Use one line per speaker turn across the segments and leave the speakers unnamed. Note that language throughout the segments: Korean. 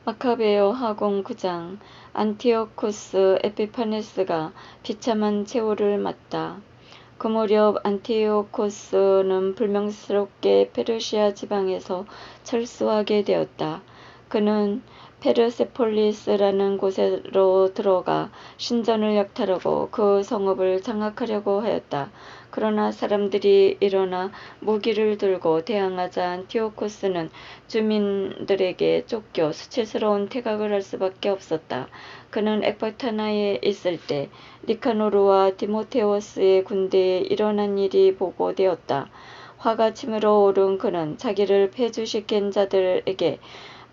마카베오 하공 9장. 안티오코스 에피파네스가 비참한 최후를 맞다. 그 무렵 안티오코스는 불명스럽게 페르시아 지방에서 철수하게 되었다. 그는 페르세폴리스라는 곳으로 들어가 신전을 약탈하고 그 성읍을 장악하려고 하였다. 그러나 사람들이 일어나 무기를 들고 대항하자 안티오코스는 주민들에게 쫓겨 수치스러운 퇴각을 할 수밖에 없었다. 그는 엑바타나에 있을 때 니카노르와 디모테오스의 군대에 일어난 일이 보고되었다. 화가 치밀어 오른 그는 자기를 폐주시킨 자들에게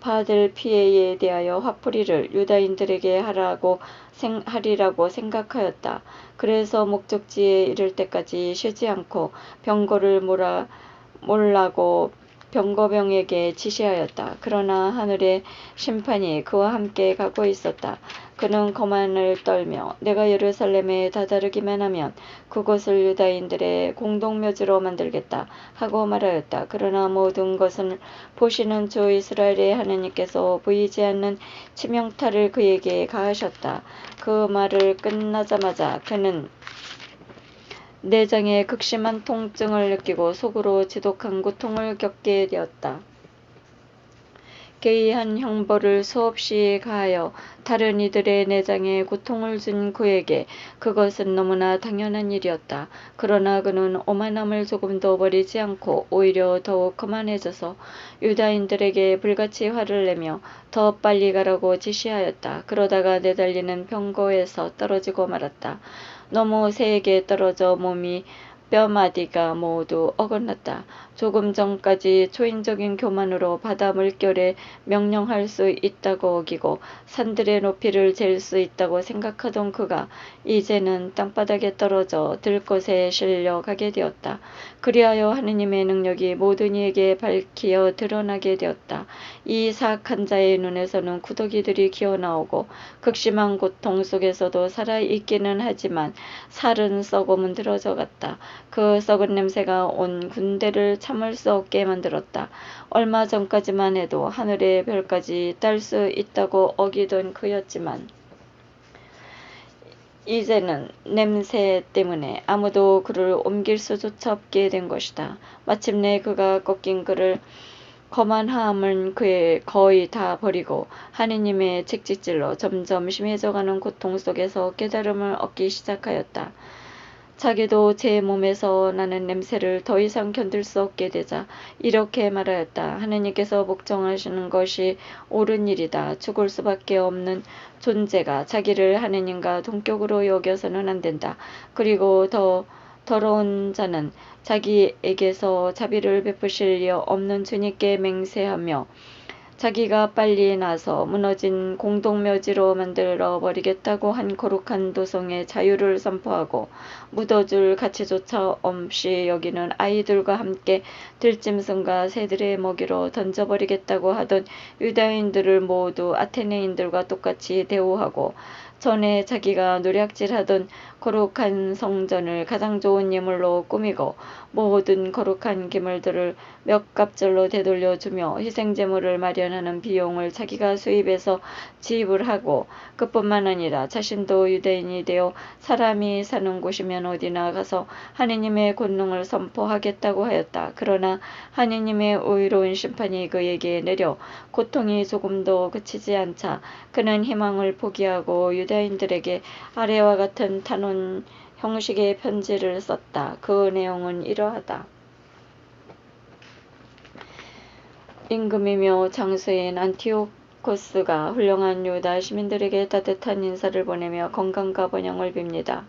받을 피해에 대하여 화풀이를 유다인들에게 하리라고 생각하였다. 그래서 목적지에 이를 때까지 쉬지 않고 병거를 몰라고 병거병에게 지시하였다. 그러나 하늘의 심판이 그와 함께 가고 있었다. 그는 거만을 떨며 내가 예루살렘에 다다르기만 하면 그곳을 유다인들의 공동묘지로 만들겠다 하고 말하였다. 그러나 모든 것을 보시는 주 이스라엘의 하나님께서 보이지 않는 치명타를 그에게 가하셨다. 그 말을 끝나자마자 그는 내장에 극심한 통증을 느끼고 속으로 지독한 고통을 겪게 되었다. 개의한 형벌을 수없이 가하여 다른 이들의 내장에 고통을 준 그에게 그것은 너무나 당연한 일이었다. 그러나 그는 오만함을 조금도 버리지 않고 오히려 더욱 거만해져서 유다인들에게 불같이 화를 내며 더 빨리 가라고 지시하였다. 그러다가 내달리는 병거에서 떨어지고 말았다. 너무 세게 떨어져 몸이 뼈마디가 모두 어긋났다. 조금 전까지 초인적인 교만으로 바다 물결에 명령할 수 있다고 어기고 산들의 높이를 잴 수 있다고 생각하던 그가 이제는 땅바닥에 떨어져 들것에 실려 가게 되었다. 그리하여 하느님의 능력이 모든 이에게 밝히어 드러나게 되었다. 이 사악한 자의 눈에서는 구더기들이 기어나오고 극심한 고통 속에서도 살아있기는 하지만 살은 썩어 문드러져 갔다. 그 썩은 냄새가 온 군대를 참을 수 없게 만들었다. 얼마 전까지만 해도 하늘의 별까지 딸 수 있다고 어기던 그였지만 이제는 냄새 때문에 아무도 그를 옮길 수조차 없게 된 것이다. 마침내 그가 꺾인 그를 거만함은 그의 거의 다 버리고 하느님의 채찍질로 점점 심해져가는 고통 속에서 깨달음을 얻기 시작하였다. 자기도 제 몸에서 나는 냄새를 더 이상 견딜 수 없게 되자 이렇게 말하였다. 하느님께서 복종하시는 것이 옳은 일이다. 죽을 수밖에 없는 존재가 자기를 하느님과 동격으로 여겨서는 안 된다. 그리고 더 더러운 자는 자기에게서 자비를 베푸실 리 없는 주님께 맹세하며 자기가 빨리 나서 무너진 공동묘지로 만들어 버리겠다고 한 거룩한 도성의 자유를 선포하고 묻어줄 가치조차 없이 여기는 아이들과 함께 들짐승과 새들의 먹이로 던져버리겠다고 하던 유다인들을 모두 아테네인들과 똑같이 대우하고 전에 자기가 노략질하던 거룩한 성전을 가장 좋은 예물로 꾸미고 모든 거룩한 기물들을 몇 갑절로 되돌려주며 희생제물을 마련하는 비용을 자기가 수입해서 지불하고 그뿐만 아니라 자신도 유대인이 되어 사람이 사는 곳이면 어디나 가서 하느님의 권능을 선포하겠다고 하였다. 그러나 하느님의 의로운 심판이 그에게 내려 고통이 조금도 그치지 않자 그는 희망을 포기하고 유다인들에게 아래와 같은 단원 형식의 편지를 썼다. 그 내용은 이러하다. 임금이며 장수인 안티오코스가 훌륭한 유다 시민들에게 따뜻한 인사를 보내며 건강과 번영을 빕니다.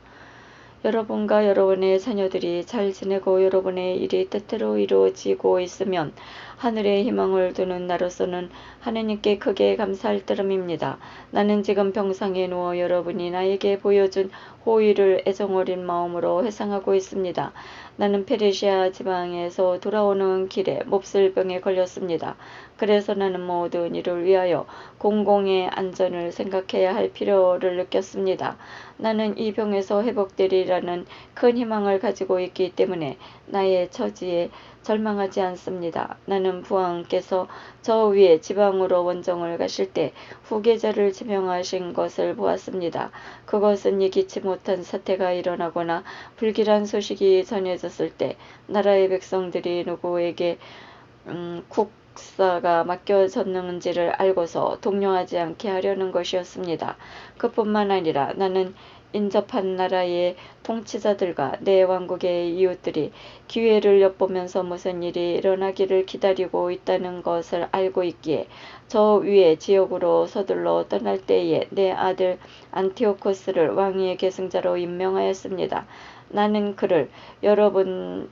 여러분과 여러분의 자녀들이 잘 지내고 여러분의 일이 뜻대로 이루어지고 있으면 하늘에 희망을 두는 나로서는 하느님께 크게 감사할 따름입니다. 나는 지금 병상에 누워 여러분이 나에게 보여준 호의를 애정어린 마음으로 회상하고 있습니다. 나는 페르시아 지방에서 돌아오는 길에 몹쓸 병에 걸렸습니다. 그래서 나는 모든 이를 위하여 공공의 안전을 생각해야 할 필요를 느꼈습니다. 나는 이 병에서 회복되리라는 큰 희망을 가지고 있기 때문에 나의 처지에 절망하지 않습니다. 나는 부왕께서 저 위에 지방으로 원정을 가실 때 후계자를 지명하신 것을 보았습니다. 그것은 예기치 못한 사태가 일어나거나 불길한 소식이 전해졌을 때 나라의 백성들이 누구에게 국사가 맡겨졌는지를 알고서 동요하지 않게 하려는 것이었습니다. 그뿐만 아니라 나는 인접한 나라의 통치자들과 내 왕국의 이웃들이 기회를 엿보면서 무슨 일이 일어나기를 기다리고 있다는 것을 알고 있기에 저 위의 지역으로 서둘러 떠날 때에 내 아들 안티오코스를 왕위의 계승자로 임명하였습니다. 나는 그를 여러분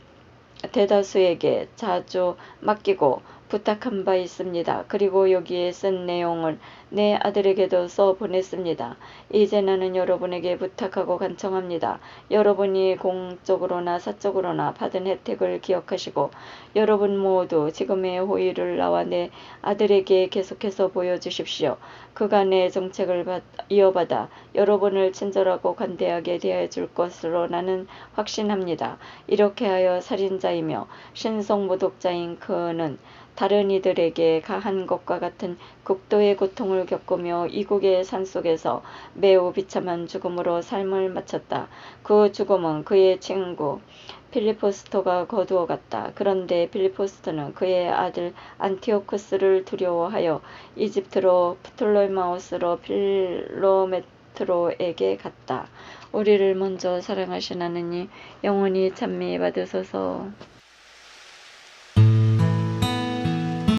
대다수에게 자주 맡기고 부탁한 바 있습니다. 그리고 여기에 쓴 내용을 내 아들에게도 써 보냈습니다. 이제 나는 여러분에게 부탁하고 간청합니다. 여러분이 공적으로나 사적으로나 받은 혜택을 기억하시고 여러분 모두 지금의 호의를 나와 내 아들에게 계속해서 보여주십시오. 그가 내 정책을 이어받아 여러분을 친절하고 관대하게 대해줄 것으로 나는 확신합니다. 이렇게 하여 살인자이며 신성모독자인 그는 다른 이들에게 가한 것과 같은 극도의 고통을 겪으며 이국의 산속에서 매우 비참한 죽음으로 삶을 마쳤다. 그 죽음은 그의 친구 필리포스토가 거두어갔다. 그런데 필리포스토는 그의 아들 안티오쿠스를 두려워하여 이집트로 프톨레마우스로 필로메트로에게 갔다. 우리를 먼저 사랑하신 하느님 영원히 찬미 받으소서.